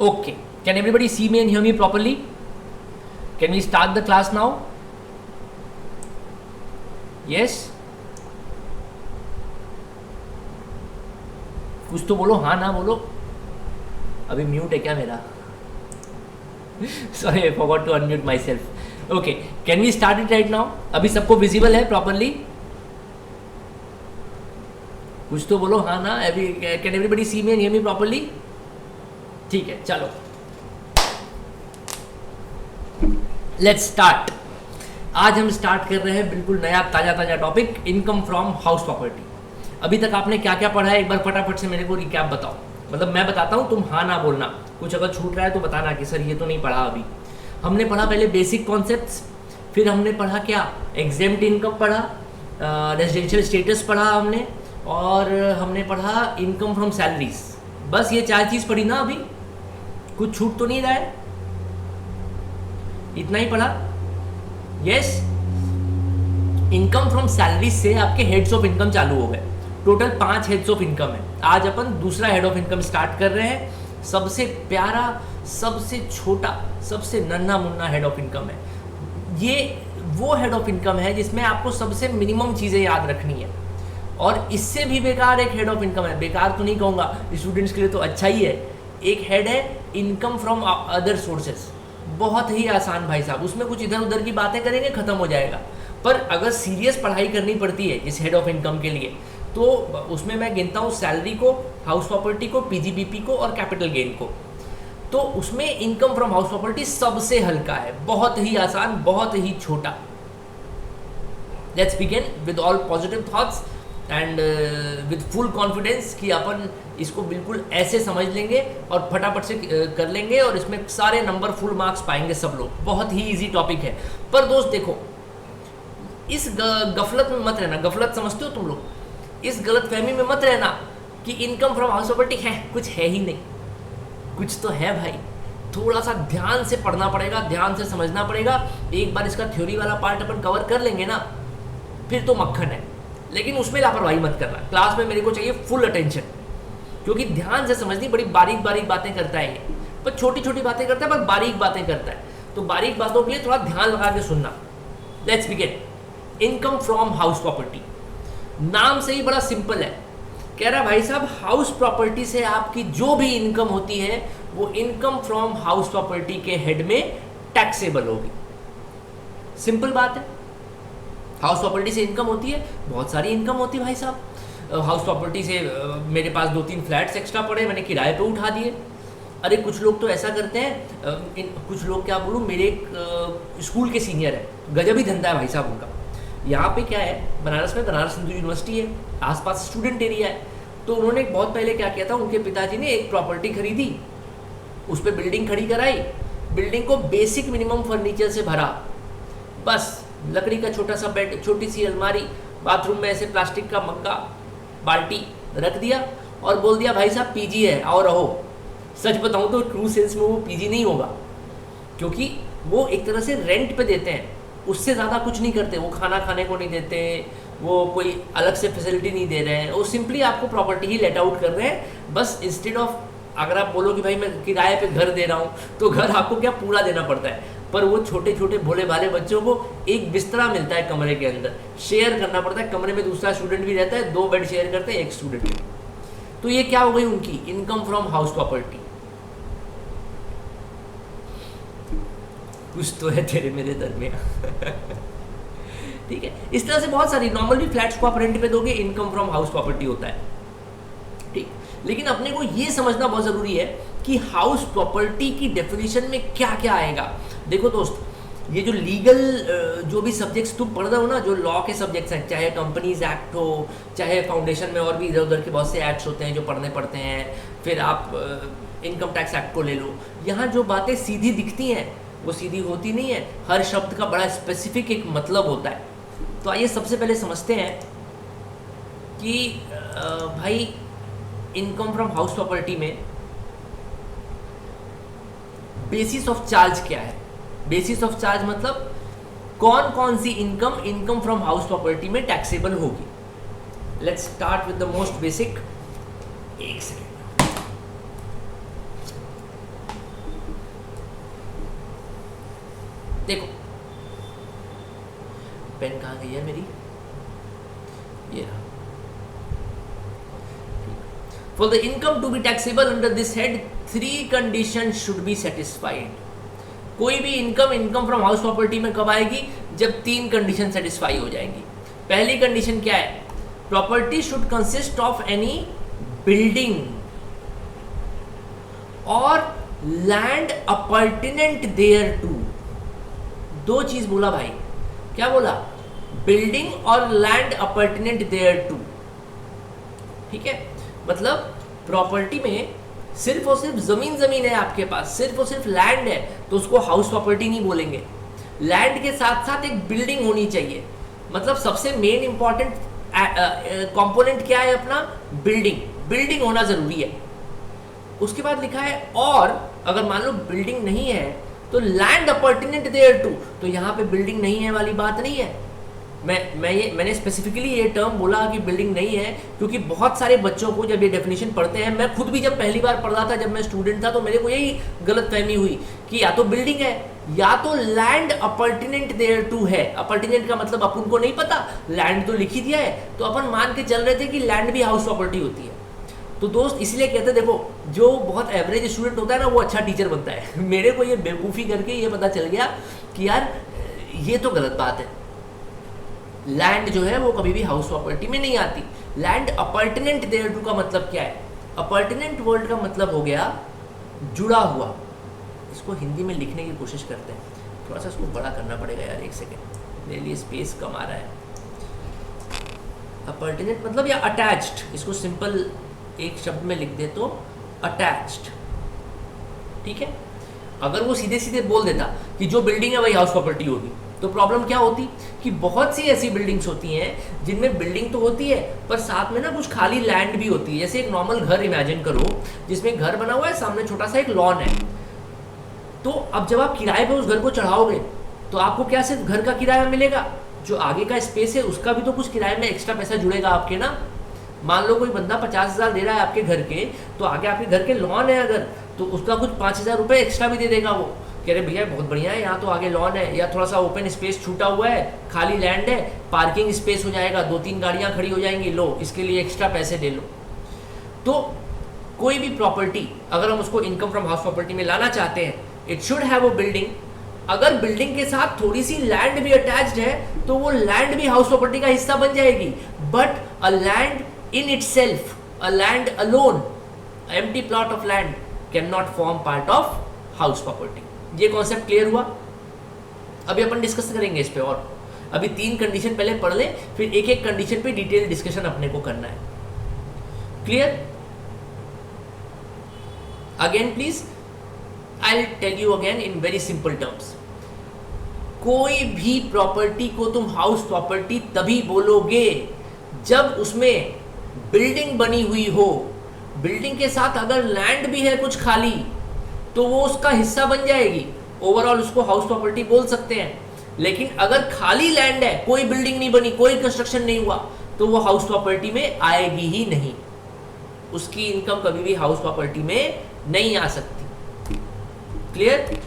Okay. Can everybody see me and hear me properly? Can we start the class now? Yes? कुछ तो बोलो, हाँ ना बोलो. अभी म्यूट है क्या मेरा? Sorry, I forgot to unmute myself. Okay, can we start it right now? अभी सबको visible है properly? कुछ तो बोलो, हाँ ना. Can everybody see me and hear me properly? ठीक है, चलो. Let's start. आज हम स्टार्ट कर रहे हैं बिल्कुल नया ताज़ा topic, income from house property. अभी तक आपने क्या क्या पढ़ा है, एक बार फटाफट से मेरे को रिकैप बताओ. मतलब मैं बताता हूँ, तुम हाँ ना बोलना. कुछ अगर छूट रहा है तो बताना कि सर ये तो नहीं पढ़ा अभी. हमने पढ़ा पहले बेसिक कॉन्सेप्ट्स, फिर हमने पढ़ा क्या, एग्जेम्प्ट इनकम पढ़ा, रेजिडेंशियल स्टेटस पढ़ा हमने, और हमने पढ़ा इनकम फ्रॉम सैलरीज. बस ये 4 चीज़ पढ़ी ना अभी. कुछ छूट तो नहीं रहा है? इतना ही पढ़ा. यस. इनकम फ्रॉम सैलरी से आपके हेड्स ऑफ इनकम चालू हो गए. टोटल 5 हेड्स ऑफ इनकम है. आज अपन दूसरा हेड ऑफ इनकम स्टार्ट कर रहे हैं. सबसे प्यारा, सबसे छोटा, सबसे नन्हा मुन्ना हेड ऑफ इनकम है. ये वो हेड ऑफ इनकम है जिसमें आपको सबसे मिनिमम चीज़ें याद रखनी है. और इससे भी बेकार एक हेड ऑफ इनकम है. बेकार तो नहीं कहूँगा, स्टूडेंट्स के लिए तो अच्छा ही है. एक हेड है इनकम फ्रॉम अदर सोर्सेस. बहुत ही आसान भाई साहब. उसमें कुछ इधर उधर की बातें करेंगे, खत्म हो जाएगा. पर अगर सीरियस पढ़ाई करनी पड़ती है इस हेड ऑफ इनकम के लिए, तो उसमें मैं गिनता हूँ सैलरी को, हाउस प्रॉपर्टी को, पीजीबीपी को और कैपिटल गेन को. तो उसमें इनकम फ्रॉम हाउस प्रॉपर्टी सबसे हल्का है, बहुत ही आसान, बहुत ही छोटा. Let's begin with all positive thoughts and with full confidence कि अपन इसको बिल्कुल ऐसे समझ लेंगे और फटाफट से कर लेंगे, और इसमें सारे नंबर फुल मार्क्स पाएंगे सब लोग. बहुत ही इजी टॉपिक है. पर दोस्त देखो, इस गफलत में मत रहना. गफलत समझते हो तुम लोग? इस गलत फहमी में मत रहना कि इनकम फ्रॉम हाउस प्रॉपर्टी है, कुछ है ही नहीं. कुछ तो है भाई. थोड़ा सा ध्यान से पढ़ना पड़ेगा, ध्यान से समझना पड़ेगा. एक बार इसका थ्योरी वाला पार्ट अपन कवर कर लेंगे ना, फिर तो मक्खन है. लेकिन उसमें लापरवाही मत करना. क्लास में मेरे को चाहिए फुल अटेंशन, क्योंकि ध्यान से समझनी. बड़ी बारीक बारीक बातें करता है ये, पर छोटी छोटी बातें करता है, पर बारीक बातें करता है. तो बारीक बातों के लिए थोड़ा ध्यान लगा के सुनना. Let's begin. Income from house property, नाम से ही बड़ा सिंपल है. कह रहा भाई साहब, हाउस प्रॉपर्टी से आपकी जो भी इनकम होती है वो इनकम फ्रॉम हाउस प्रॉपर्टी के हेड में टैक्सेबल होगी. सिंपल बात है. हाउस प्रॉपर्टी से इनकम होती है, बहुत सारी इनकम होती है भाई साहब. हाउस प्रॉपर्टी से मेरे पास 2-3 फ्लैट्स एक्स्ट्रा पड़े, मैंने किराए पे उठा दिए. अरे कुछ लोग तो ऐसा करते हैं, कुछ लोग क्या बोलूँ, मेरे एक स्कूल के सीनियर है, गजब ही धंधा है भाई साहब उनका. यहाँ पे क्या है, बनारस में बनारस हिंदू यूनिवर्सिटी है, आसपास स्टूडेंट एरिया है. तो उन्होंने बहुत पहले क्या किया था, उनके पिताजी ने एक प्रॉपर्टी खरीदी, उस पर बिल्डिंग खड़ी कराई, बिल्डिंग को बेसिक मिनिमम फर्नीचर से भरा. बस लकड़ी का छोटा सा बेड, छोटी सी अलमारी, बाथरूम में ऐसे प्लास्टिक का मग्गा, बाल्टी रख दिया और बोल दिया भाई साहब पीजी है, आओ रहो. सच बताऊं तो ट्रू सेंस में वो पीजी नहीं होगा, क्योंकि वो एक तरह से रेंट पे देते हैं, उससे ज़्यादा कुछ नहीं करते. वो खाना खाने को नहीं देते, वो कोई अलग से फैसिलिटी नहीं दे रहे हैं. वो सिंपली आपको प्रॉपर्टी ही लेट आउट कर रहे हैं. बस इंस्टेड ऑफ, अगर आप बोलो कि भाई मैं किराए पे घर दे रहा हूँ, तो घर आपको क्या पूरा देना पड़ता है. पर वो छोटे छोटे भोले भाले बच्चों को एक बिस्तरा मिलता है कमरे के अंदर, शेयर करना पड़ता है. कमरे में दूसरा स्टूडेंट भी रहता है, 2 बेड शेयर करते हैं एक स्टूडेंट के. तो ये क्या हो गई उनकी इनकम फ्रॉम हाउस प्रॉपर्टी. कुछ तो है तेरे मेरे दरमियान. ठीक है. इस तरह से बहुत सारी नॉर्मल भी फ्लैट्स को आप रेंट पे दोगे, इनकम फ्रॉम हाउस प्रॉपर्टी होता है. ठीक. लेकिन अपने को ये समझना बहुत ज़रूरी है कि हाउस प्रॉपर्टी की डेफिनेशन में क्या क्या आएगा. देखो दोस्त, ये जो लीगल जो भी सब्जेक्ट्स तुम पढ़ रहे हो ना, जो लॉ के सब्जेक्ट्स हैं, चाहे कंपनीज एक्ट हो, चाहे फाउंडेशन में और भी इधर उधर के बहुत से एक्ट्स होते हैं जो पढ़ने पड़ते हैं. फिर आप इनकम टैक्स एक्ट को ले लो. यहाँ जो बातें सीधी दिखती हैं वो सीधी होती नहीं है. हर शब्द का बड़ा स्पेसिफिक एक मतलब होता है. तो आइए सबसे पहले समझते हैं कि भाई इनकम फ्रॉम हाउस प्रॉपर्टी में बेसिस ऑफ चार्ज क्या है. बेसिस ऑफ चार्ज मतलब कौन कौन सी इनकम फ्रॉम हाउस प्रॉपर्टी में टैक्सेबल होगी. Let's start with the most basic. एक सेकेंड. देखो पेन कहाँ गई है मेरी, ये रहा। For the income to be taxable under this head 3 condition should be satisfied. कोई भी इनकम फ्रॉम हाउस प्रॉपर्टी में कब आएगी, जब 3 कंडीशन सेटिस्फाई हो जाएंगी। पहली कंडीशन क्या है, property should consist of any building or land appurtenant there to. 2 चीज बोला भाई, क्या बोला, building or land appurtenant there to. ठीक है, मतलब प्रॉपर्टी में सिर्फ और सिर्फ जमीन है आपके पास, सिर्फ और सिर्फ लैंड है तो उसको हाउस प्रॉपर्टी नहीं बोलेंगे। लैंड के साथ साथ एक बिल्डिंग होनी चाहिए, मतलब सबसे मेन इंपॉर्टेंट कंपोनेंट क्या है अपना, बिल्डिंग होना जरूरी है। उसके बाद लिखा है और अगर मान लो बिल्डिंग नहीं है तो लैंड अपॉर्टिनेंट देयर टू, तो यहाँ पे बिल्डिंग नहीं है वाली बात नहीं है। मैंने स्पेसिफिकली ये टर्म बोला कि बिल्डिंग नहीं है क्योंकि बहुत सारे बच्चों को जब ये डेफिनेशन पढ़ते हैं, मैं खुद भी जब पहली बार पढ़ रहा था जब मैं स्टूडेंट था, तो मेरे को यही गलतफहमी हुई कि या तो बिल्डिंग है या तो लैंड अपॉर्टिनेंट देयर टू है। अपॉर्टिनेंट का मतलब अपन को नहीं पता, लैंड तो लिख ही दिया है तो अपन मान के चल रहे थे कि लैंड भी हाउस प्रॉपर्टी होती है। तो दोस्त इसलिए कहते हैं, देखो जो बहुत एवरेज स्टूडेंट होता है ना वो अच्छा टीचर बनता है। मेरे को ये बेवकूफ़ी करके ये पता चल गया कि यार ये तो गलत बात है, लैंड जो है वो कभी भी हाउस प्रॉपर्टी में नहीं आती। लैंड अपॉर्टिनेंट देयर टू का मतलब क्या है, अपॉर्टिनेंट वर्ड का मतलब हो गया जुड़ा हुआ। इसको हिंदी में लिखने की कोशिश करते हैं, थोड़ा सा इसको बड़ा करना पड़ेगा यार, एक सेकेंड, मेरे लिए स्पेस कम आ रहा है। अपॉर्टिनेंट मतलब या अटैच्ड, इसको सिंपल एक शब्द में लिख दे तो अटैच्ड। ठीक है, अगर वो सीधे सीधे बोल देता कि जो बिल्डिंग है वही हाउस प्रॉपर्टी होगी तो प्रॉब्लम क्या होती कि बहुत सी ऐसी बिल्डिंग्स होती हैं जिनमें बिल्डिंग तो होती है पर साथ में ना कुछ खाली लैंड भी होती है। जैसे एक नॉर्मल घर इमेजिन करो जिसमें घर बना हुआ है, सामने छोटा सा एक लॉन है। तो अब जब आप किराए पे उस घर को चढ़ाओगे तो आपको क्या सिर्फ घर का किराया मिलेगा, जो आगे का स्पेस है उसका भी तो कुछ किराए में एक्स्ट्रा पैसा जुड़ेगा आपके ना। मान लो कोई बंदा 50,000 दे रहा है आपके घर के, तो आगे आपके घर के लॉन है अगर, तो उसका कुछ 5,000 रुपये एक्स्ट्रा भी दे देगा वो, कह रहे भैया बहुत बढ़िया है, यहाँ तो आगे लॉन है या थोड़ा सा ओपन स्पेस छूटा हुआ है, खाली लैंड है, पार्किंग स्पेस हो जाएगा, 2-3 गाड़ियाँ खड़ी हो जाएंगी, लो इसके लिए एक्स्ट्रा पैसे दे लो। तो कोई भी प्रॉपर्टी अगर हम उसको इनकम फ्रॉम हाउस प्रॉपर्टी में लाना चाहते हैं, it should have a building. अगर बिल्डिंग के साथ थोड़ी सी लैंड भी अटैच्ड है तो वो लैंड भी हाउस प्रॉपर्टी का हिस्सा बन जाएगी। But a land in itself, a land alone, empty plot of land cannot form part of house property। ये कॉन्सेप्ट क्लियर हुआ? अभी अपन डिस्कस करेंगे इस पे, और अभी 3 कंडीशन पहले पढ़ ले, फिर एक एक कंडीशन पे डिटेल डिस्कशन अपने को करना है। Clear? Again please, I will tell you again in very simple terms. कोई भी प्रॉपर्टी को तुम हाउस प्रॉपर्टी तभी बोलोगे जब उसमें बिल्डिंग बनी हुई हो। बिल्डिंग के साथ अगर लैंड भी है कुछ खाली तो वो उसका हिस्सा बन जाएगी, ओवरऑल उसको हाउस प्रॉपर्टी बोल सकते हैं। लेकिन अगर खाली लैंड है, कोई बिल्डिंग नहीं बनी, कोई कंस्ट्रक्शन नहीं हुआ, तो वो हाउस प्रॉपर्टी में आएगी ही नहीं, उसकी इनकम कभी भी हाउस प्रॉपर्टी में नहीं आ सकती। क्लियर?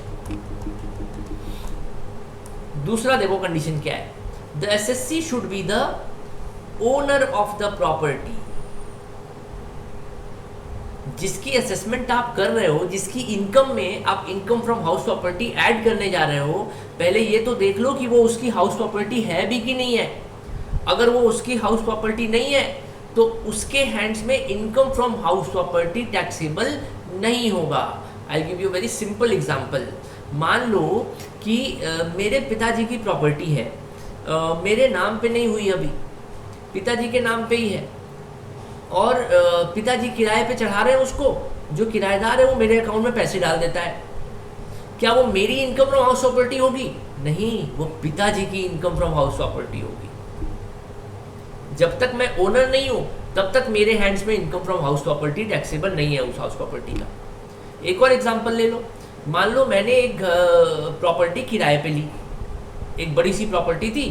दूसरा देखो कंडीशन क्या है, the assessee should be the owner of the property. जिसकी असेसमेंट आप कर रहे हो, जिसकी इनकम में आप income from house property add करने जा रहे हो, पहले ये तो देख लो कि वो उसकी हाउस प्रॉपर्टी है भी कि नहीं है। अगर वो उसकी हाउस प्रॉपर्टी नहीं है तो उसके हैंड्स में income from house property taxable नहीं होगा। I give you very simple example. मान लो कि मेरे पिताजी की प्रॉपर्टी है, मेरे नाम पे नहीं हुई अभी, पिताजी के नाम पे ही है, और पिताजी किराए पे चढ़ा रहे हैं उसको, जो किराएदार है वो मेरे अकाउंट में पैसे डाल देता है। क्या वो मेरी इनकम फ्रॉम हाउस प्रॉपर्टी होगी? नहीं, वो पिताजी की इनकम फ्रॉम हाउस प्रॉपर्टी होगी। जब तक मैं ओनर नहीं हूं तब तक मेरे हैंड्स में income from house property taxable नहीं है उस हाउस प्रॉपर्टी का। एक और एग्जांपल ले लो, मान लो मैंने एक प्रॉपर्टी किराए पे ली, एक बड़ी सी प्रॉपर्टी थी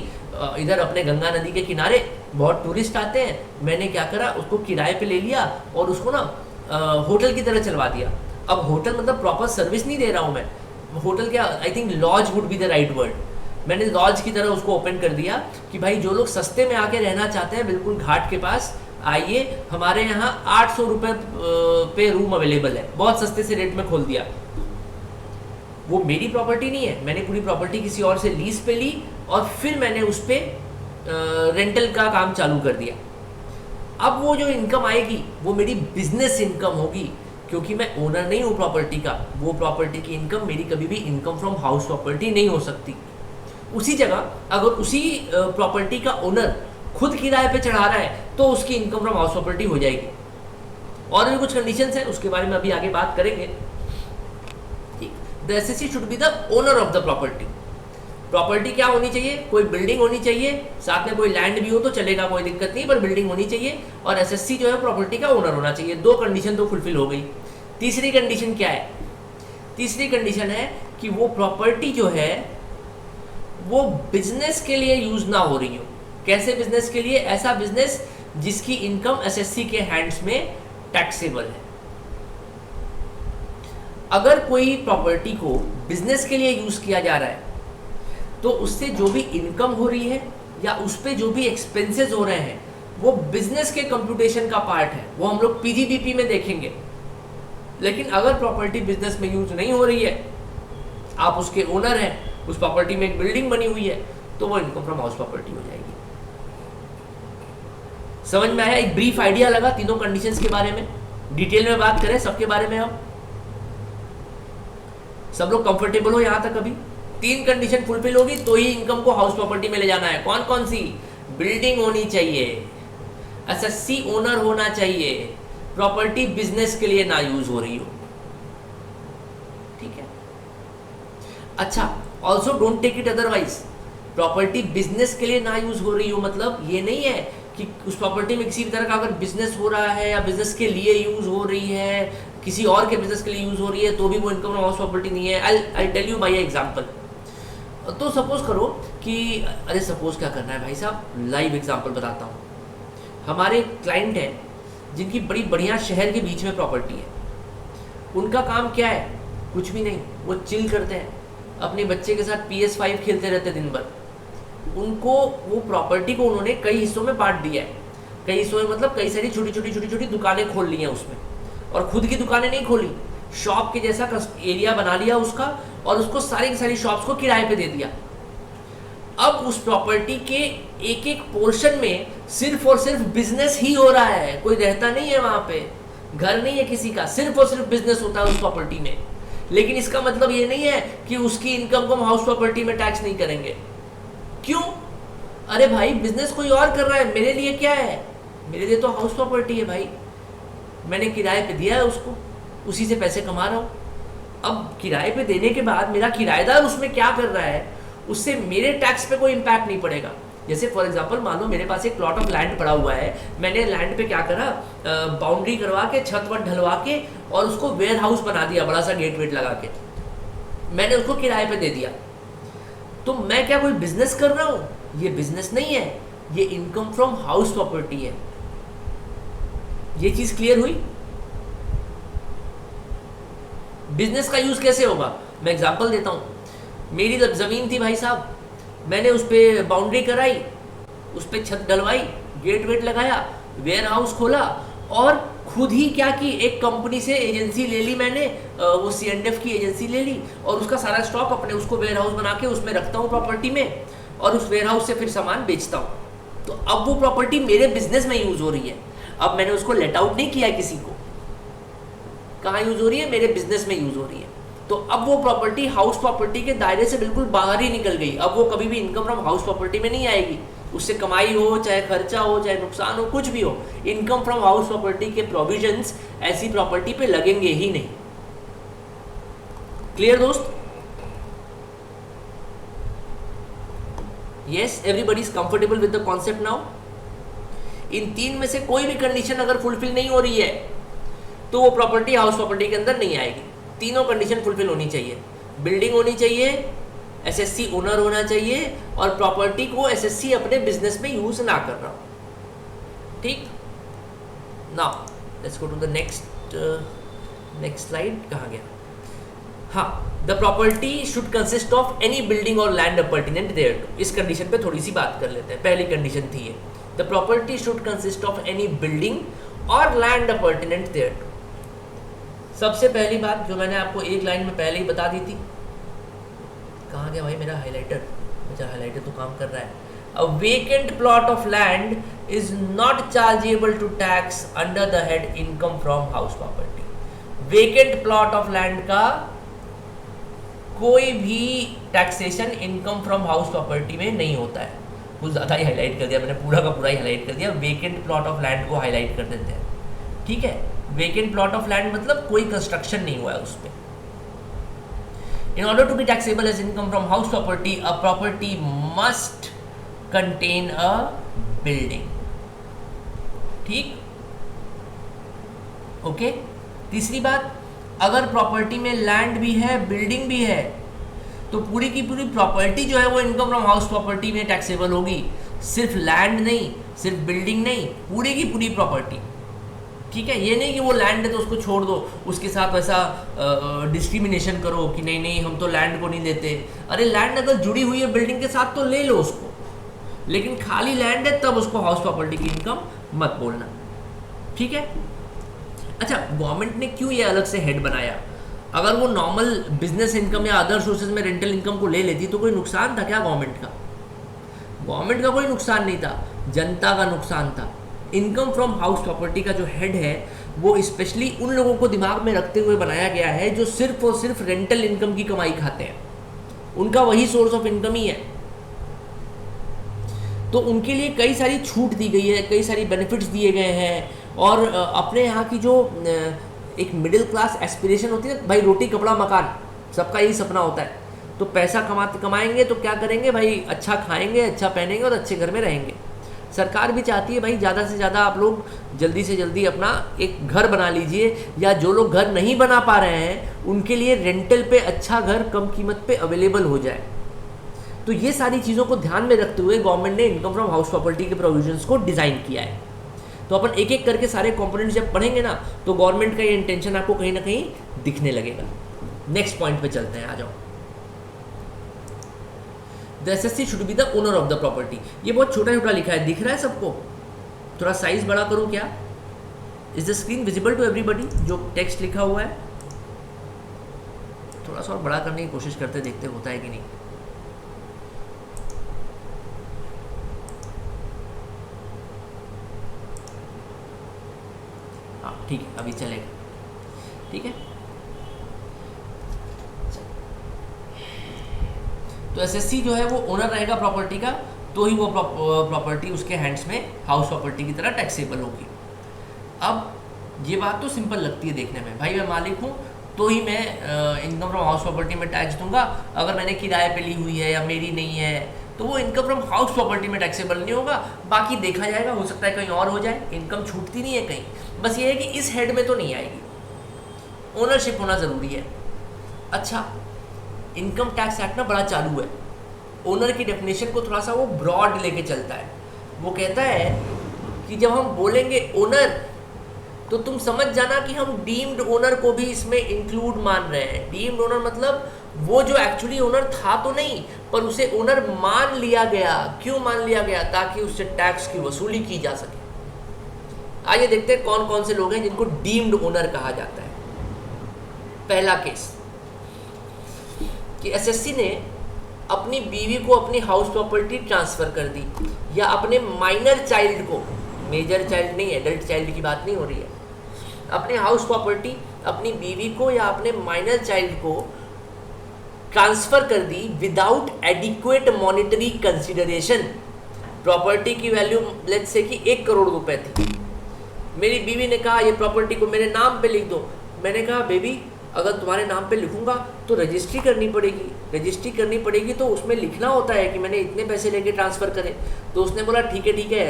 इधर अपने गंगा नदी के किनारे, बहुत टूरिस्ट आते हैं, मैंने क्या करा उसको किराए पे ले लिया और उसको ना होटल की तरह चलवा दिया। अब होटल मतलब प्रॉपर सर्विस नहीं दे रहा हूँ मैं, होटल क्या, I think lodge would be the right word, मैंने लॉज की तरह उसको ओपन कर दिया कि भाई जो लोग सस्ते में आके रहना चाहते हैं बिल्कुल घाट के पास आइए, हमारे यहाँ 800 रुपये पे रूम अवेलेबल है, बहुत सस्ते से रेट में खोल दिया। वो मेरी प्रॉपर्टी नहीं है, मैंने पूरी प्रॉपर्टी किसी और से लीज पे ली और फिर मैंने उस पर रेंटल का काम चालू कर दिया। अब वो जो इनकम आएगी वो मेरी बिजनेस इनकम होगी, क्योंकि मैं ओनर नहीं हूँ प्रॉपर्टी का। वो प्रॉपर्टी की इनकम मेरी कभी भी इनकम फ्रॉम हाउस प्रॉपर्टी नहीं हो सकती। उसी जगह अगर उसी प्रॉपर्टी का ओनर खुद किराए पे चढ़ा रहा है तो उसकी इनकम फ्रॉम हाउस प्रॉपर्टी हो जाएगी। और भी कुछ कंडीशंस हैं, उसके बारे में अभी आगे बात करेंगे। The assessee should be the owner of the property. Property क्या होनी चाहिए, कोई बिल्डिंग होनी चाहिए, साथ में कोई लैंड भी हो तो चलेगा, कोई दिक्कत नहीं, पर बिल्डिंग होनी चाहिए, और एसएससी जो है प्रॉपर्टी का ओनर होना चाहिए। 2 कंडीशन तो फुलफिल हो गई। तीसरी कंडीशन क्या है, तीसरी कंडीशन है कि वो प्रॉपर्टी जो है वो बिजनेस के लिए यूज ना हो रही हो। कैसे बिजनेस के लिए, ऐसा बिजनेस जिसकी इनकम एसएससी के हैंड्स में टैक्सेबल है। अगर कोई प्रॉपर्टी को बिजनेस के लिए यूज किया जा रहा है तो उससे जो भी इनकम हो रही है या उस पर जो भी एक्सपेंसेस हो रहे हैं वो बिजनेस के कंप्यूटेशन का पार्ट है, वो हम लोग पीजीबीपी में देखेंगे। लेकिन अगर प्रॉपर्टी बिजनेस में यूज नहीं हो रही है, आप उसके ओनर हैं, उस प्रॉपर्टी में एक बिल्डिंग बनी हुई है, तो वो इनकम फ्रॉम हाउस प्रॉपर्टी हो जाएगी। समझ में आया? एक ब्रीफ आइडिया लगा तीनों कंडीशंस के बारे में। डिटेल में बात करें सबके बारे में, हम सब लोग कंफर्टेबल हो यहां तक? अभी 3 कंडीशन फुलफिल होगी तो ही इनकम को हाउस प्रॉपर्टी में ले जाना है। कौन कौन सी? बिल्डिंग होनी चाहिए, एसएससी ओनर होना चाहिए, प्रॉपर्टी बिजनेस के लिए ना यूज हो रही हो। ठीक है, अच्छा, also don't take it otherwise. Property business के लिए ना यूज हो रही हो मतलब ये नहीं है कि उस प्रॉपर्टी में किसी भी तरह का अगर बिजनेस हो रहा है या बिजनेस के लिए यूज हो रही है, किसी और के बिजनेस के लिए यूज हो रही है, तो भी वो इनकम फ्रॉम हाउस प्रॉपर्टी नहीं है। I tell you by example. तो सपोज करो कि, अरे सपोज क्या करना है भाई साहब, लाइव एग्जांपल बताता हूँ। हमारे क्लाइंट हैं जिनकी बड़ी बढ़िया शहर के बीच में प्रॉपर्टी है। उनका काम क्या है? कुछ भी नहीं, वो चिल करते हैं, अपने बच्चे के साथ PS5 खेलते रहते दिन भर। उनको वो प्रॉपर्टी को उन्होंने कई हिस्सों में बांट दिया है। कई हिस्सों में मतलब कई सारी छोटी छोटी दुकानें खोल ली हैं उसमें, और खुद की दुकानें नहीं खोली, शॉप के जैसा एरिया बना लिया उसका, और उसको सारी की सारी शॉप्स को किराए पे दे दिया। अब उस प्रॉपर्टी के एक एक पोर्शन में सिर्फ और सिर्फ बिजनेस ही हो रहा है, कोई रहता नहीं है वहां पे, घर नहीं है किसी का, सिर्फ और सिर्फ बिजनेस होता है उस प्रॉपर्टी में। लेकिन इसका मतलब ये नहीं है कि उसकी इनकम को हम हाउस प्रॉपर्टी में टैक्स नहीं करेंगे। क्यों? अरे भाई बिजनेस कोई और कर रहा है, मेरे लिए क्या है? मेरे लिए तो हाउस प्रॉपर्टी है भाई, मैंने किराए पे दिया है उसको, उसी से पैसे कमा रहा हूँ। अब किराए पे देने के बाद मेरा किराएदार उसमें क्या कर रहा है, उससे मेरे टैक्स पे कोई इम्पैक्ट नहीं पड़ेगा। जैसे फॉर एग्जांपल मान लो मेरे पास एक प्लॉट ऑफ लैंड पड़ा हुआ है, मैंने लैंड पे क्या करा, बाउंड्री करवा के, छत वत ढलवा के, और उसको वेयर हाउस बना दिया, बड़ा सा गेट वेट लगा के, मैंने उसको किराए पे दे दिया। तो मैं क्या कोई बिजनेस कर रहा हूँ? ये बिजनेस नहीं है, ये इनकम फ्रॉम हाउस प्रॉपर्टी है। ये चीज क्लियर हुई? बिजनेस का यूज कैसे होगा, मैं एग्जांपल देता हूं। मेरी जमीन थी भाई साहब, मैंने उस पर बाउंड्री कराई, उस पर छत डलवाई, गेट वेट लगाया, वेयर हाउस खोला, और खुद ही क्या की, एक कंपनी से एजेंसी ले ली मैंने, वो C&F की एजेंसी ले ली, और उसका सारा स्टॉक अपने उसको वेयर हाउस बना के उसमें रखता हूँ प्रॉपर्टी में, और उस वेयर हाउस से फिर सामान बेचता हूँ। तो अब वो प्रॉपर्टी मेरे बिजनेस में यूज हो रही है। अब मैंने उसको लेट आउट नहीं किया किसी को, कहाँ यूज हो रही है? मेरे बिजनेस में यूज हो रही है। तो अब वो प्रॉपर्टी हाउस प्रॉपर्टी के दायरे से बिल्कुल बाहर ही निकल गई। अब वो कभी भी इनकम फ्रॉम हाउस प्रॉपर्टी में नहीं आएगी। उससे कमाई हो, चाहे खर्चा हो, चाहे नुकसान हो, कुछ भी हो, इनकम फ्रॉम हाउस प्रॉपर्टी के प्रोविजंस ऐसी प्रॉपर्टी पे लगेंगे ही नहीं। क्लियर दोस्त? Yes, everybody is comfortable with the concept now? इन 3 में से कोई भी कंडीशन अगर फुलफिल नहीं हो रही है तो वो प्रॉपर्टी हाउस प्रॉपर्टी के अंदर नहीं आएगी। तीनों कंडीशन फुलफिल होनी चाहिए, बिल्डिंग होनी चाहिए, एसएससी ओनर होना चाहिए, और प्रॉपर्टी को एसएससी अपने बिजनेस में यूज ना कर रहा हो। ठीक, now let's go to the next slide. कहाँ गया? हाँ, the property should consist of any building or land appurtenant thereto. इस कंडीशन पे थोड़ी सी बात कर लेते हैं। पहली कंडीशन थी ये, the property should consist of any building or land appurtenant there to. सबसे पहली बात जो मैंने आपको एक लाइन में पहले ही बता दी थी, कहाँ गया भाई मेरा हाइलाइटर? अच्छा, हाइलाइटर तो काम कर रहा है। A vacant plot of land is not chargeable to tax under the head income from house property. Vacant plot of land का कोई भी taxation income from house property में नहीं होता है। कुछ ज़्यादा ही हाईलाइट कर दिया मैंने, पूरा का पूरा ही हाईलाइट कर दिया। वेकेंट प्लॉट ऑफ लैंड को हाईलाइट कर देते हैं, ठीक है। वेकेंट प्लॉट ऑफ लैंड मतलब कोई कंस्ट्रक्शन नहीं हुआ है उस पर। In order to be taxable as income from house property, a property must contain a building. ठीक, ओके। तीसरी बात, अगर प्रॉपर्टी में लैंड भी है, बिल्डिंग भी है, तो पूरी की पूरी प्रॉपर्टी जो है वो इनकम फ्रॉम हाउस प्रॉपर्टी में टैक्सेबल होगी। सिर्फ लैंड नहीं, सिर्फ बिल्डिंग नहीं, पूरी की पूरी प्रॉपर्टी, ठीक है। ये नहीं कि वो लैंड है तो उसको छोड़ दो, उसके साथ वैसा डिस्क्रिमिनेशन करो कि नहीं नहीं हम तो लैंड को नहीं लेते। अरे लैंड अगर जुड़ी हुई है बिल्डिंग के साथ तो ले लो उसको, लेकिन खाली लैंड है तब उसको हाउस प्रॉपर्टी की इनकम मत बोलना, ठीक है। अच्छा, गवर्नमेंट ने क्यों ये अलग से हेड बनाया? अगर वो नॉर्मल बिजनेस इनकम या अदर सोर्सेज में रेंटल इनकम को ले लेती तो कोई नुकसान था क्या गवर्नमेंट का? गवर्नमेंट का कोई नुकसान नहीं था, जनता का नुकसान था। इनकम फ्रॉम हाउस प्रॉपर्टी का जो हेड है वो स्पेशली उन लोगों को दिमाग में रखते हुए बनाया गया है जो सिर्फ और सिर्फ रेंटल इनकम की कमाई खाते हैं, उनका वही सोर्स ऑफ इनकम ही है। तो उनके लिए कई सारी छूट दी गई है, कई सारी बेनिफिट्स दिए गए हैं। और अपने यहाँ की जो एक मिडिल क्लास एस्पिरेशन होती है भाई, रोटी कपड़ा मकान, सबका यही सपना होता है। तो पैसा कमाएंगे तो क्या करेंगे भाई, अच्छा खाएंगे, अच्छा पहनेंगे और अच्छे घर में रहेंगे। सरकार भी चाहती है भाई ज़्यादा से ज़्यादा आप लोग जल्दी से जल्दी अपना एक घर बना लीजिए, या जो लोग घर नहीं बना पा रहे हैं उनके लिए रेंटल पे अच्छा घर कम कीमत पे अवेलेबल हो जाए। तो ये सारी चीज़ों को ध्यान में रखते हुए गवर्नमेंट ने इनकम फ्रॉम हाउस प्रॉपर्टी के प्रोविजंस को डिज़ाइन किया है। तो अपन एक एक करके सारे कंपोनेंट्स जब पढ़ेंगे ना तो गवर्नमेंट का ये इंटेंशन आपको कहीं ना कहीं दिखने लगेगा। नेक्स्ट पॉइंट पे चलते हैं, आ जाओ। The assessee should be the owner of the property. ये बहुत छोटा छोटा लिखा है, दिख रहा है सबको? थोड़ा साइज बड़ा करूँ क्या? Is the screen visible to everybody? जो टेक्स्ट लिखा हुआ है थोड़ा सा और बड़ा करने की कोशिश करते, देखते होता है कि नहीं। हाँ ठीक है, अभी चलेगा, ठीक है। तो एसएससी जो है वो ओनर रहेगा प्रॉपर्टी का, तो ही वो प्रॉपर्टी उसके हैंड्स में हाउस प्रॉपर्टी की तरह टैक्सेबल होगी। अब ये बात तो सिंपल लगती है देखने में, भाई मैं मालिक हूँ तो ही मैं इनकम फ्रॉम हाउस प्रॉपर्टी में टैक्स दूंगा, अगर मैंने किराए पे ली हुई है या मेरी नहीं है तो वो इनकम फ्रॉम हाउस प्रॉपर्टी में टैक्सेबल नहीं होगा। बाकी देखा जाएगा, हो सकता है कहीं और हो जाए, इनकम छूटती नहीं है कहीं। बस ये है कि इस हेड में तो नहीं आएगी, ओनरशिप होना ज़रूरी है। अच्छा, इनकम टैक्स एक्ट ना बड़ा चालू है, ओनर की डेफिनेशन को थोड़ा सा वो ब्रॉड लेके चलता है। वो कहता है कि जब हम बोलेंगे ओनर तो तुम समझ जाना कि हम डीम्ड ओनर को भी इसमें इंक्लूड मान रहे हैं। डीम्ड ओनर मतलब वो जो एक्चुअली ओनर था तो नहीं, पर उसे ओनर मान लिया गया। क्यों मान लिया गया? ताकि उससे टैक्स की वसूली की जा सके। आइए देखते हैं कौन कौन से लोग हैं जिनको डीम्ड ओनर कहा जाता है। पहला केस कि एसएससी ने अपनी बीवी को अपनी हाउस प्रॉपर्टी ट्रांसफर कर दी, या अपने माइनर चाइल्ड को, मेजर चाइल्ड नहीं, एडल्ट चाइल्ड की बात नहीं हो रही है, अपने हाउस प्रॉपर्टी अपनी बीवी को या अपने माइनर चाइल्ड को ट्रांसफर कर दी without adequate monetary consideration. Property की वैल्यू लेट्स से कि 1 करोड़ रुपए थी। मेरी बीवी ने कहा ये प्रॉपर्टी को मेरे नाम पे लिख दो। मैंने कहा बेबी अगर तुम्हारे नाम पे लिखूंगा तो रजिस्ट्री करनी पड़ेगी, रजिस्ट्री करनी पड़ेगी तो उसमें लिखना होता है कि मैंने इतने पैसे लेके ट्रांसफ़र करे। तो उसने बोला ठीक है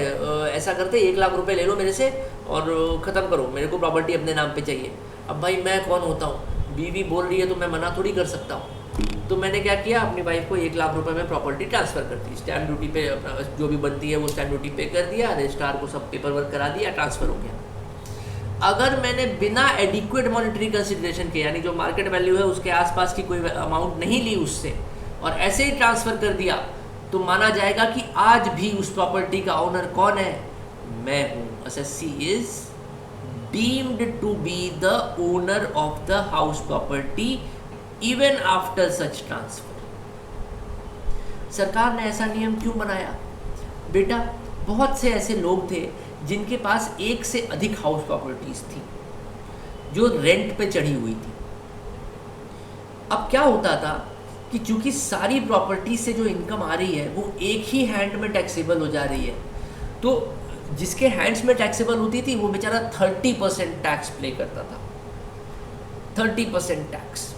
ऐसा करते 1 लाख रुपए ले लो मेरे से और ख़त्म करो, मेरे को प्रॉपर्टी अपने नाम पे चाहिए। अब भाई मैं कौन होता हूँ, बीवी बोल रही है तो मैं मना थोड़ी कर सकता हूँ। तो मैंने क्या किया, अपनी वाइफ को 1 लाख रुपए में प्रॉपर्टी ट्रांसफ़र कर दी। स्टैम्प ड्यूटी पे अपना जो भी बनती है वो स्टैम्प ड्यूटी पे कर दिया, रजिस्ट्रार को सब पेपर वर्क करा दिया, ट्रांसफ़र हो गया। अगर मैंने बिना एडिक्वेट मॉनेटरी कंसिडरेशन के, यानी जो मार्केट वैल्यू है उसके आसपास की कोई अमाउंट नहीं ली उससे और ऐसे ही ट्रांसफर कर दिया, तो माना जाएगा कि आज भी उस प्रॉपर्टी का ओनर कौन है, मैं हूं। Assessee is deemed to be the owner of the house property even after such transfer. सरकार ने ऐसा नियम क्यों बनाया? बेटा, बहुत से ऐसे लोग थे जिनके पास एक से अधिक हाउस प्रॉपर्टीज थी जो रेंट पे चढ़ी हुई थी। अब क्या होता था कि चूंकि सारी प्रॉपर्टी से जो इनकम आ रही है वो एक ही हैंड में टैक्सेबल हो जा रही है, तो जिसके हैंड्स में टैक्सेबल होती थी वो बेचारा 30% टैक्स पे करता था। 30% टैक्स,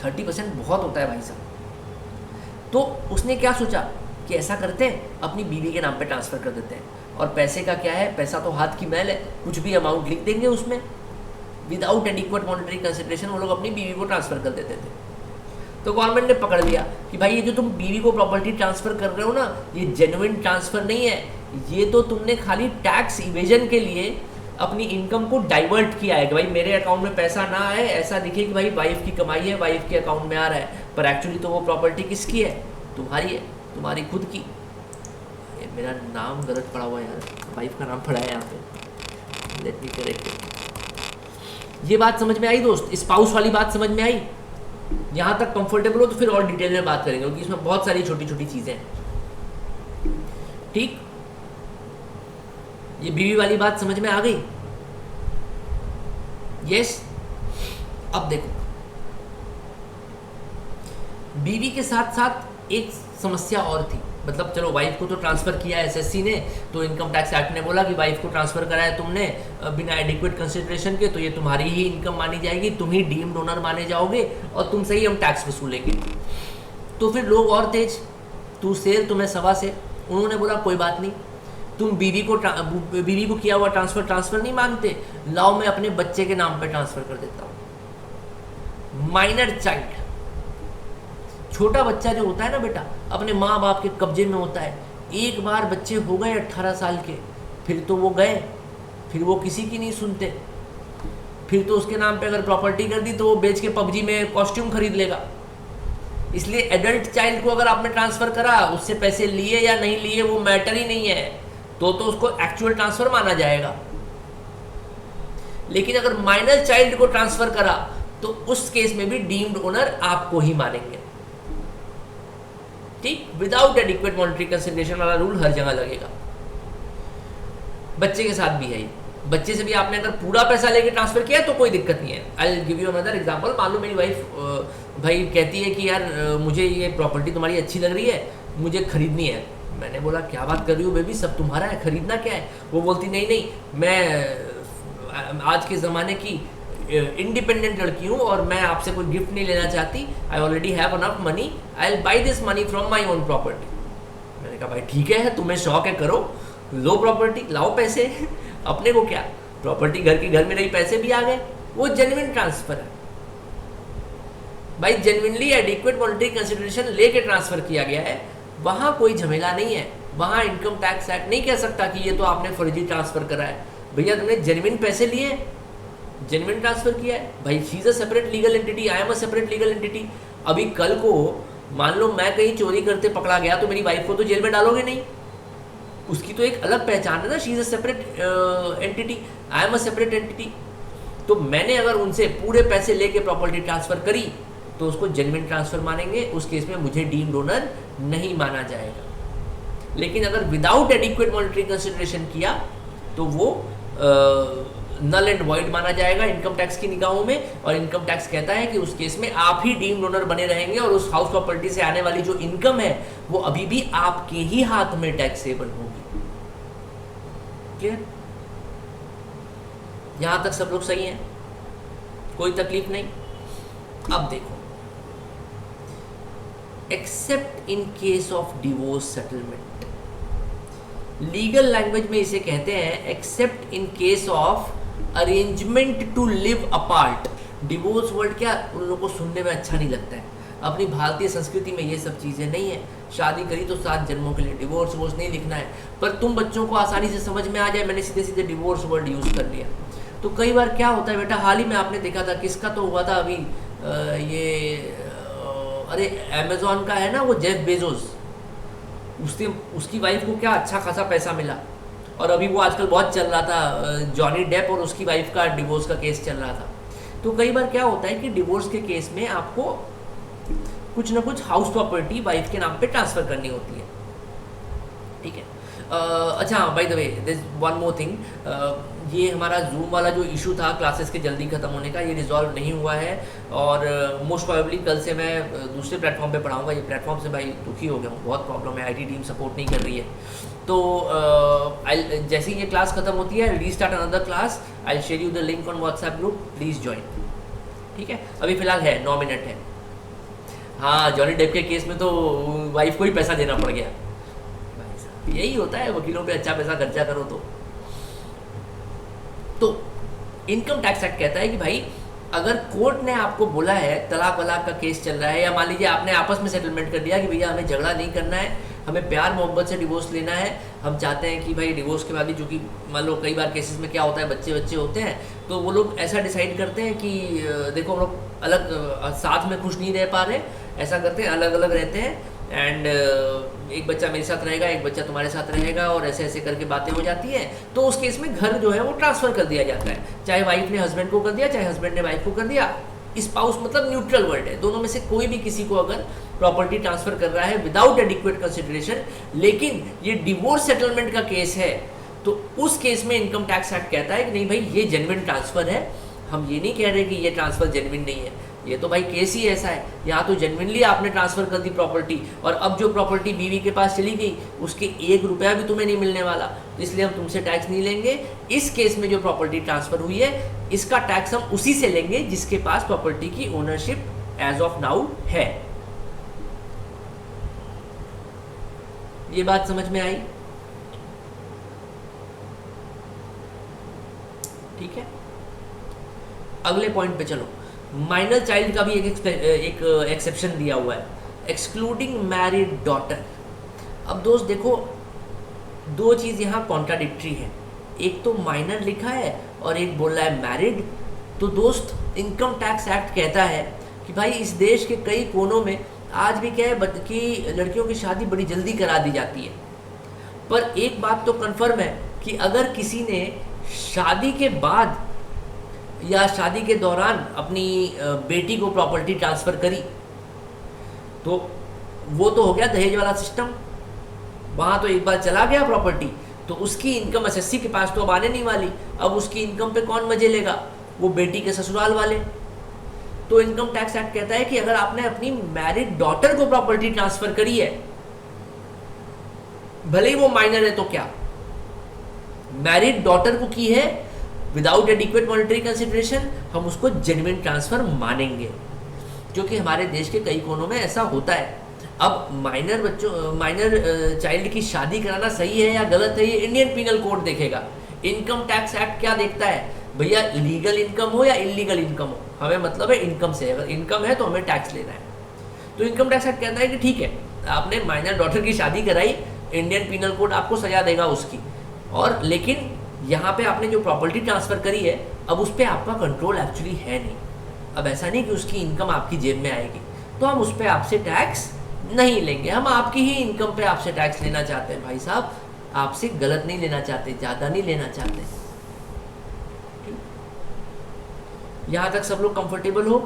30% बहुत होता है भाई साहब। तो उसने क्या सोचा कि ऐसा करते हैं, अपनी बीवी के नाम पे ट्रांसफ़र कर देते हैं। और पैसे का क्या है, पैसा तो हाथ की मैल है, कुछ भी अमाउंट लिख देंगे उसमें, विदाउट एडिक्वेट मॉनेटरी कंसिडरेशन वो लोग अपनी बीवी को ट्रांसफ़र कर देते थे। तो गवर्नमेंट ने पकड़ लिया कि भाई ये जो तुम बीवी को प्रॉपर्टी ट्रांसफ़र कर रहे हो ना, ये जेन्युइन ट्रांसफ़र नहीं है, ये तो तुमने खाली टैक्स इवेजन के लिए अपनी इनकम को डाइवर्ट किया है कि भाई मेरे अकाउंट में पैसा ना आए, ऐसा दिखे कि भाई वाइफ की कमाई है, वाइफ के अकाउंट में आ रहा है, पर एक्चुअली तो वो प्रॉपर्टी किसकी है, तुम्हारी है, तुम्हारी खुद की। मेरा नाम गलत पड़ा हुआ है यार, वाइफ का नाम पड़ा है यहाँ पे, लेट मी करेक्ट। ये बात समझ में आई दोस्त? स्पाउस वाली बात समझ में आई? यहाँ तक कंफर्टेबल हो तो फिर और डिटेल में बात करेंगे क्योंकि इसमें बहुत सारी छोटी छोटी चीजें हैं। ठीक, ये बीवी वाली बात समझ में आ गई? यस। अब देखो, बीवी के साथ साथ एक समस्या और थी, मतलब चलो वाइफ को तो ट्रांसफ़र किया एसएससी ने, तो इनकम टैक्स एक्ट ने बोला कि वाइफ को ट्रांसफ़र कराया तुमने बिना एडिक्वेट कंसिडरेशन के, तो ये तुम्हारी ही इनकम मानी जाएगी, तुम ही डीम्ड ओनर माने जाओगे और तुमसे ही हम टैक्स वसूलेंगे। तो फिर लोग और तेज, तू शेर तुम्हें सवा से, उन्होंने बोला कोई बात नहीं, तुम बीवी को किया हुआ ट्रांसफ़र नहीं मानते, लाओ मैं अपने बच्चे के नाम पर ट्रांसफ़र कर देता हूँ। माइनर चाइल्ड, छोटा बच्चा जो होता है ना बेटा, अपने माँ बाप के कब्जे में होता है। एक बार बच्चे हो गए 18 साल के, फिर तो वो गए, फिर वो किसी की नहीं सुनते। फिर तो उसके नाम पे अगर प्रॉपर्टी कर दी तो वो बेच के पबजी में कॉस्ट्यूम खरीद लेगा। इसलिए एडल्ट चाइल्ड को अगर आपने ट्रांसफ़र करा, उससे पैसे लिए या नहीं लिए वो मैटर ही नहीं है, तो उसको एक्चुअल ट्रांसफ़र माना जाएगा। लेकिन अगर माइनर चाइल्ड को ट्रांसफ़र करा तो उस केस में भी डीम्ड ओनर आपको ही मानेंगे। ठीक, विदाउट एडिक्वेट मॉनेटरी कंसिडरेशन वाला रूल हर जगह लगेगा। बच्चे के साथ भी है ये, बच्चे से भी आपने अगर पूरा पैसा लेके ट्रांसफर किया तो कोई दिक्कत नहीं है। I will give you another example. मान लो मेरी वाइफ भाई कहती है कि यार मुझे ये प्रॉपर्टी तुम्हारी अच्छी लग रही है, मुझे खरीदनी है। मैंने बोला क्या बात कर रही हो बेबी, सब तुम्हारा है, खरीदना क्या है? वो बोलती नहीं, मैं आज के ज़माने की इंडिपेंडेंट लड़की हूँ और मैं आपसे कोई गिफ्ट नहीं लेना चाहती, I already have enough money, I will by this money from my own property. मैंने कहा भाई ठीक है, तुम्हें शौक है करो, लो प्रॉपर्टी, लाओ पैसे अपने को क्या, प्रॉपर्टी घर में रही, पैसे भी आ गए, वो जेन्युइन ट्रांसफर है भाई। जेन्युइनली एडिक्वेट मॉनेटरी कंसिडरेशन लेके ट्रांसफर किया गया है, वहाँ कोई झमेला नहीं है। वहाँ इनकम टैक्स एक्ट नहीं कह सकता कि ये तो आपने फर्जी ट्रांसफर करा है। भैया तुमने जेन्युइन पैसे लिए, जेन्युइन ट्रांसफर किया है भाई। She is a separate legal entity, I am a separate legal entity. अभी कल को मान लो मैं कहीं चोरी करते पकड़ा गया तो मेरी वाइफ को तो जेल में डालोगे नहीं, उसकी तो एक अलग पहचान है ना, she is a separate entity, I am a separate entity. तो मैंने अगर उनसे पूरे पैसे लेके प्रॉपर्टी ट्रांसफर करी तो उसको जेन्युइन ट्रांसफर मानेंगे, उस केस में मुझे डीम्ड ओनर नहीं माना जाएगा। लेकिन अगर विदाउट एडिक्वेट मॉनेटरी कंसिडरेशन किया तो वो नल एंड वॉइड माना जाएगा इनकम टैक्स की निगाहों में। और इनकम टैक्स कहता है कि उस केस में आप ही डीम्ड ओनर बने रहेंगे और उस हाउस प्रॉपर्टी से आने वाली जो इनकम है वो अभी भी आपके ही हाथ में टैक्सेबल होगी। क्लियर? यहां तक सब लोग सही हैं, कोई तकलीफ नहीं। अब देखो, except in case of divorce settlement, legal language में इसे कहते हैं except in case of arrangement to live apart. Divorce word क्या उन लोगों को सुनने में अच्छा नहीं लगता है, अपनी भारतीय संस्कृति में ये सब चीज़ें नहीं है। शादी करी तो 7 जन्मों के लिए, डिवोर्स वोर्स नहीं लिखना है। पर तुम बच्चों को आसानी से समझ में आ जाए, मैंने सीधे सीधे डिवोर्स वर्ड यूज़ कर लिया। तो तो कई बार क्या होता है बेटा, हाल ही में आपने देखा था, किसका तो हुआ था अभी, अरे अमेजोन का है ना वो जेफ बेजोस, उसकी वाइफ को क्या अच्छा खासा पैसा मिला, और अभी वो आजकल बहुत चल रहा था जॉनी डेप और उसकी वाइफ का डिवोर्स का केस चल रहा था। तो कई बार क्या होता है कि डिवोर्स के केस में आपको कुछ ना कुछ हाउस प्रॉपर्टी वाइफ के नाम पे ट्रांसफ़र करनी होती है, ठीक है। अच्छा, by the way this one more thing, ये हमारा जूम वाला जो इशू था क्लासेस के जल्दी ख़त्म होने का, ये रिजॉल्व नहीं हुआ है, और मोस्ट प्रोबेबली कल से मैं दूसरे प्लेटफॉर्म पे पढ़ाऊंगा। ये प्लेटफॉर्म से भाई दुखी हो गया हूँ, बहुत प्रॉब्लम है, आईटी टीम सपोर्ट नहीं कर रही है। तो जैसे ही ये क्लास खत्म होती है, restart another class, I share you the link on WhatsApp group, please join, ठीक है। अभी फ़िलहाल है 9 मिनट है। हाँ, जॉनी डेप के केस में तो वाइफ को ही पैसा देना पड़ गया, यही होता है, वकीलों पे अच्छा पैसा खर्चा करो तो इनकम टैक्स एक्ट कहता है कि भाई अगर कोर्ट ने आपको बोला है, तलाक वलाक का केस चल रहा है, या मान लीजिए आपने आपस में सेटलमेंट कर दिया कि भैया हमें झगड़ा नहीं करना है, हमें प्यार मोहब्बत से डिवोर्स लेना है, हम चाहते हैं कि भाई डिवोर्स के बाद ही, जो कि मान लो कई बार केसेस में क्या होता है, बच्चे होते हैं, तो वो लोग ऐसा डिसाइड करते हैं कि देखो हम लोग अलग साथ में खुश नहीं रह पा रहे, ऐसा करते हैं, अलग अलग रहते हैं, एंड एक बच्चा मेरे साथ रहेगा, एक बच्चा तुम्हारे साथ रहेगा, और ऐसे ऐसे करके बातें हो जाती हैं। तो उस केस में घर जो है वो ट्रांसफ़र कर दिया जाता है, चाहे वाइफ ने हस्बैंड को कर दिया, चाहे हस्बैंड ने वाइफ को कर दिया। स्पाउस मतलब न्यूट्रल वर्ड है, दोनों में से कोई भी किसी को अगर प्रॉपर्टी ट्रांसफ़र कर रहा है विदाउट एडिक्वेट कंसिडरेशन, लेकिन ये डिवोर्स सेटलमेंट का केस है, तो उस केस में इनकम टैक्स एक्ट कहता है कि नहीं भाई ये जेन्युइन ट्रांसफ़र है, हम ये नहीं कह रहे कि ये ट्रांसफ़र जेन्युइन नहीं है, ये तो भाई केस ही ऐसा है, यहाँ तो जेन्युइनली आपने ट्रांसफ़र कर दी प्रॉपर्टी, और अब जो प्रॉपर्टी बीवी के पास चली गई उसके 1 रुपया भी तुम्हें नहीं मिलने वाला, इसलिए हम तुमसे टैक्स नहीं लेंगे। इस केस में जो प्रॉपर्टी ट्रांसफ़र हुई है, इसका टैक्स हम उसी से लेंगे जिसके पास प्रॉपर्टी की ओनरशिप एज ऑफ नाउ है। ये बात समझ में आई? ठीक है, अगले पॉइंट पे चलो। माइनर चाइल्ड का भी एक एक्सेप्शन दिया हुआ है, एक्सक्लूडिंग मैरिड डॉटर। अब दोस्त देखो, दो चीज़ यहाँ कॉन्ट्राडिक्टरी है, एक तो माइनर लिखा है और एक बोल रहा है मैरिड। तो दोस्त इनकम टैक्स एक्ट कहता है कि भाई इस देश के कई कोनों में आज भी क्या है कि लड़कियों की शादी बड़ी जल्दी करा दी जाती है, पर एक बात तो कन्फर्म है कि अगर किसी ने शादी के बाद या शादी के दौरान अपनी बेटी को प्रॉपर्टी ट्रांसफ़र करी, तो वो तो हो गया दहेज वाला सिस्टम, वहाँ तो एक बार चला गया प्रॉपर्टी, तो उसकी इनकम एसएससी के पास तो अब आने नहीं वाली। अब उसकी इनकम पे कौन मजे लेगा? वो बेटी के ससुराल वाले। तो इनकम टैक्स एक्ट कहता है कि अगर आपने अपनी मैरिड डॉटर को प्रॉपर्टी ट्रांसफ़र करी है, भले ही वो माइनर है, तो क्या मैरिड डॉटर को की है विदाउट एडिक्वेट मॉनेटरी कंसिडरेशन, हम उसको जेन्युइन ट्रांसफ़र मानेंगे, क्योंकि हमारे देश के कई कोनों में ऐसा होता है। अब माइनर चाइल्ड की शादी कराना सही है या गलत है, ये इंडियन पिनल कोड देखेगा। इनकम टैक्स एक्ट क्या देखता है भैया, लीगल इनकम हो या इलीगल इनकम हो, हमें मतलब है इनकम से, अगर इनकम है तो हमें टैक्स लेना है। तो इनकम टैक्स एक्ट कहता है कि ठीक है, आपने माइनर डॉटर की शादी कराई, इंडियन पिनल कोड आपको सजा देगा उसकी, और लेकिन यहाँ पे आपने जो प्रॉपर्टी ट्रांसफ़र करी है, अब उस पर आपका कंट्रोल एक्चुअली है नहीं। अब ऐसा नहीं कि उसकी इनकम आपकी जेब में आएगी, तो हम उस पर आपसे टैक्स नहीं लेंगे, हम आपकी ही इनकम पे आपसे टैक्स लेना चाहते हैं। भाई साहब, आपसे गलत नहीं लेना चाहते, ज़्यादा नहीं लेना चाहते। यहाँ तक सब लोग कंफर्टेबल हो?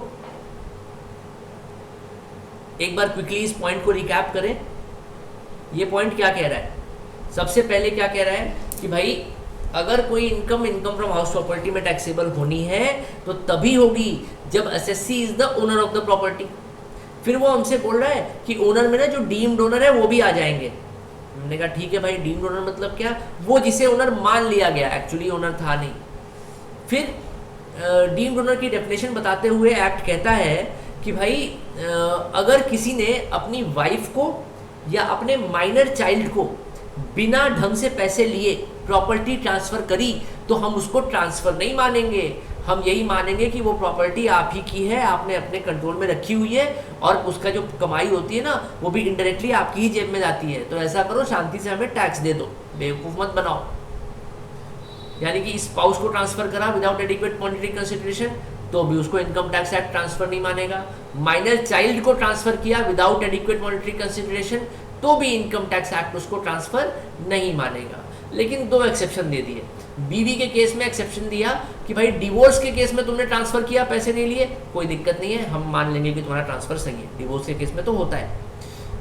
एक बार क्विकली इस पॉइंट को रिकैप करें। ये पॉइंट क्या कह रहा है? सबसे पहले क्या कह रहा है कि भाई अगर कोई इनकम फ्रॉम हाउस प्रॉपर्टी में टैक्सेबल होनी है तो तभी होगी जब SSC is the owner of the property. फिर वो हमसे बोल रहा है कि ओनर में ना जो डीम्ड ओनर है वो भी आ जाएंगे। हमने कहा ठीक है भाई, डीम्ड ओनर मतलब क्या? वो जिसे ओनर मान लिया गया, एक्चुअली ओनर था नहीं। फिर डीम्ड ओनर की डेफिनेशन बताते हुए एक्ट कहता है कि भाई अगर किसी ने अपनी वाइफ को या अपने माइनर चाइल्ड को बिना ढंग से पैसे लिए प्रॉपर्टी ट्रांसफ़र करी तो हम उसको ट्रांसफ़र नहीं मानेंगे, हम यही मानेंगे कि वो प्रॉपर्टी आप ही की है, आपने अपने कंट्रोल में रखी हुई है, और उसका जो कमाई होती है ना वो भी इनडायरेक्टली आपकी ही जेब में जाती है। तो ऐसा करो, शांति से हमें टैक्स दे दो, बेवकूफ़ मत बनाओ। यानी कि स्पाउस को ट्रांसफर करा विदाउट एडिक्वेट मॉनेटरी कंसिडरेशन तो भी उसको इनकम टैक्स एक्ट ट्रांसफर नहीं मानेगा। माइनर चाइल्ड को ट्रांसफर किया विदाउट एडिक्वेट मॉनेटरी कंसिडरेशन तो भी इनकम टैक्स एक्ट उसको ट्रांसफर नहीं मानेगा। लेकिन 2 एक्सेप्शन दे दिए। बीवी के केस में एक्सेप्शन दिया कि भाई डिवोर्स के केस में तुमने ट्रांसफर किया, पैसे नहीं लिए, कोई दिक्कत नहीं है, हम मान लेंगे कि तुम्हारा ट्रांसफर सही है, डिवोर्स के केस में तो होता है।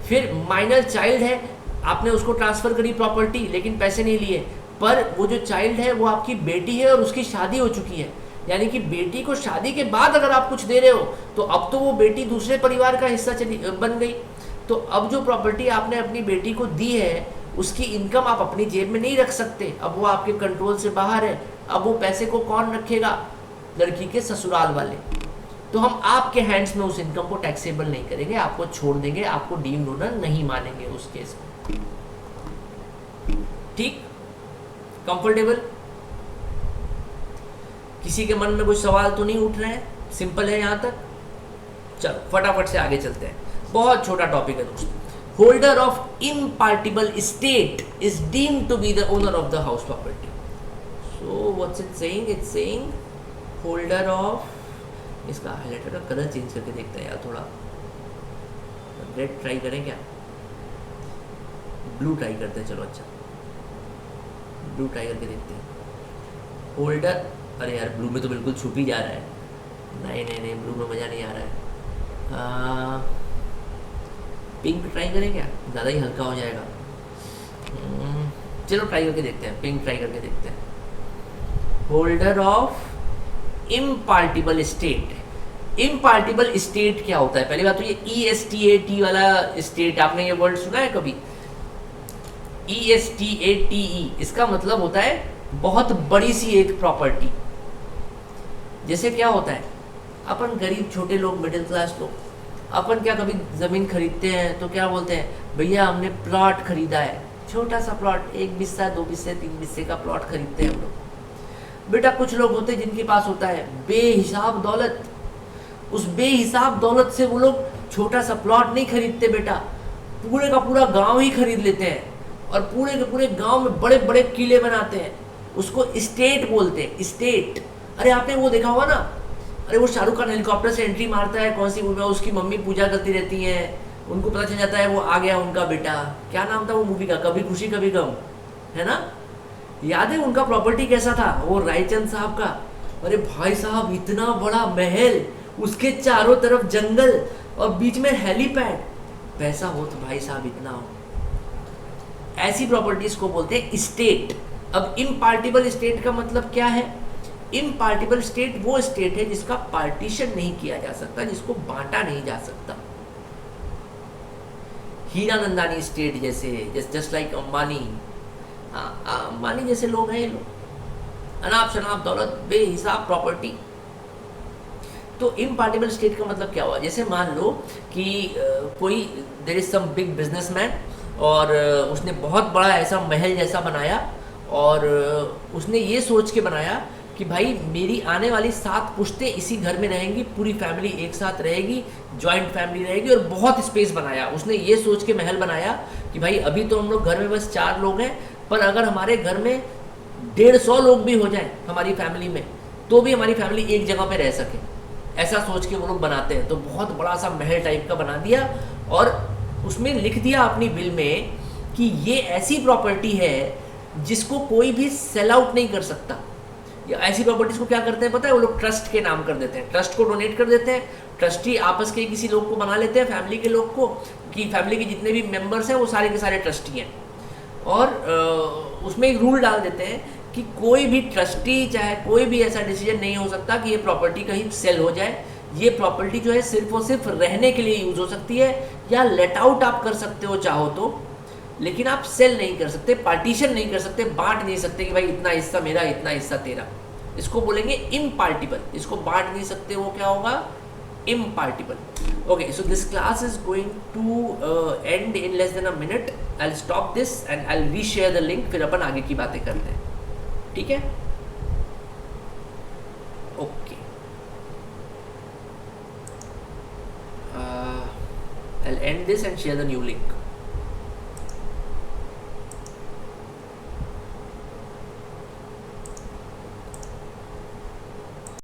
फिर माइनर चाइल्ड है, आपने उसको ट्रांसफर करी प्रॉपर्टी लेकिन पैसे नहीं लिए, पर वो जो चाइल्ड है वो आपकी बेटी है और उसकी शादी हो चुकी है, यानी कि बेटी को शादी के बाद अगर आप कुछ दे रहे हो तो अब तो वो बेटी दूसरे परिवार का हिस्सा बन गई। तो अब जो प्रॉपर्टी आपने अपनी बेटी को दी है उसकी इनकम आप अपनी जेब में नहीं रख सकते, अब वो आपके कंट्रोल से बाहर है। अब वो पैसे को कौन रखेगा? लड़की के ससुराल वाले। तो हम आपके हैंड्स में उस इनकम को टैक्सेबल नहीं करेंगे, आपको छोड़ देंगे, आपको डीम्ड ओनर नहीं मानेंगे उस केस में। ठीक, कंफर्टेबल? किसी के मन में कोई सवाल तो नहीं उठ रहे हैं? सिंपल है यहां तक? चलो फटाफट से आगे चलते हैं, बहुत छोटा टॉपिक है दोस्तों। Holder of impartible estate is deemed to be the owner of the house property. So what's it saying? It's saying holder of, इसका हाइलाइटर का कलर चेंज करके देखते हैं यार, थोड़ा रेड ट्राई करें क्या? ब्लू ट्राई करते हैं, चलो अच्छा ब्लू ट्राई करके देखते हैं। होल्डर, अरे यार ब्लू में तो बिल्कुल छुप ही जा रहा है, नहीं नहीं नहीं ब्लू में मज़ा नहीं आ रहा है। पिंक ट्राई करें क्या? ज़्यादा ही हल्का हो जाएगा। चलो ट्राई करके देखते हैं, पिंक ट्राई करके देखते हैं। Holder of impartible state. इम्पार्टिबल state क्या होता है? पहली बात तो ये ESTAT वाला स्टेट, आपने ये वर्ड सुना है कभी? ESTATE, इसका मतलब होता है बहुत बड़ी सी एक प्रॉपर्टी। जैसे क्या होता है, अपन गरीब छोटे लोग, मिडिल क्लास लोग, अपन क्या कभी ज़मीन खरीदते हैं तो क्या बोलते हैं, भैया हमने प्लॉट खरीदा है, छोटा सा प्लॉट, 1 बिस्सा 2 बिस्से 3 बिस्से का प्लॉट खरीदते हैं हम लोग। बेटा कुछ लोग होते हैं जिनके पास होता है बेहिसाब दौलत, उस बेहिसाब दौलत से वो लोग छोटा सा प्लॉट नहीं खरीदते बेटा, पूरे का पूरा गांव ही खरीद लेते हैं और पूरे के पूरे गांव में बड़े बड़े किले बनाते हैं, उसको स्टेट बोलते हैं, स्टेट। अरे आपने वो देखा होगा ना, अरे वो शाहरुख खान हेलीकॉप्टर से एंट्री मारता है कौन सी मूवी में, उसकी मम्मी पूजा करती रहती है, उनको पता चल जाता है वो आ गया उनका बेटा, क्या नाम था वो मूवी का, कभी खुशी कभी गम, है ना? याद है उनका प्रॉपर्टी कैसा था वो रायचंद साहब का? अरे भाई साहब इतना बड़ा महल, उसके चारों तरफ जंगल और बीच में हेलीपैड, पैसा हो तो भाई साहब इतना हो। ऐसी प्रॉपर्टीज को बोलते हैं स्टेट। अब इम्पार्टिबल स्टेट का मतलब क्या है? इम्पार्टिबल स्टेट वो स्टेट है जिसका पार्टीशन नहीं किया जा सकता, जिसको बांटा नहीं जा सकता। हीरानंदानी स्टेट जैसे, जस्ट लाइक अंबानी, अंबानी जैसे लोग हैं, ये लोग अनाप शनाप दौलत, बेहिसाब प्रॉपर्टी। तो इम्पार्टिबल स्टेट का मतलब क्या हुआ? जैसे मान लो कि कोई there is some big businessman और उसने बहुत बड़ा ऐसा महल जैसा बनाया और उसने ये सोच के बनाया कि भाई मेरी आने वाली 7 पुश्तें इसी घर में रहेंगी, पूरी फैमिली एक साथ रहेगी, जॉइंट फैमिली रहेगी, और बहुत स्पेस बनाया। उसने ये सोच के महल बनाया कि भाई अभी तो हम लोग घर में बस 4 लोग हैं, पर अगर हमारे घर में 150 लोग भी हो जाए हमारी फैमिली में तो भी हमारी फैमिली एक जगह पे रह सके, ऐसा सोच के वो लोग बनाते हैं। तो बहुत बड़ा सा महल टाइप का बना दिया और उसमें लिख दिया अपनी बिल में कि ये ऐसी प्रॉपर्टी है जिसको कोई भी सेल आउट नहीं कर सकता। या ऐसी प्रॉपर्टीज को क्या करते हैं पता है? वो लोग ट्रस्ट के नाम कर देते हैं, ट्रस्ट को डोनेट कर देते हैं, ट्रस्टी आपस के किसी लोग को बना लेते हैं, फैमिली के लोग को, कि फैमिली के जितने भी मेंबर्स हैं वो सारे के सारे ट्रस्टी हैं। और उसमें एक रूल डाल देते हैं कि कोई भी ट्रस्टी चाहे कोई भी ऐसा डिसीजन नहीं हो सकता कि ये प्रॉपर्टी कहीं सेल हो जाए। ये प्रॉपर्टी जो है सिर्फ और सिर्फ रहने के लिए यूज हो सकती है, या लेट आउट आप कर सकते हो चाहो तो, लेकिन आप सेल नहीं कर सकते, पार्टीशन नहीं कर सकते, बांट नहीं सकते कि भाई इतना हिस्सा मेरा इतना हिस्सा तेरा। इसको बोलेंगे इम्पार्टिबल। इसको बांट नहीं सकते, वो क्या होगा? Impartible. Okay, so this class is going to end in less than a minute. I will stop this and I will reshare the link, फिर अपन आगे की बातें करते हैं, ठीक है? Okay, I will end this and share the new link.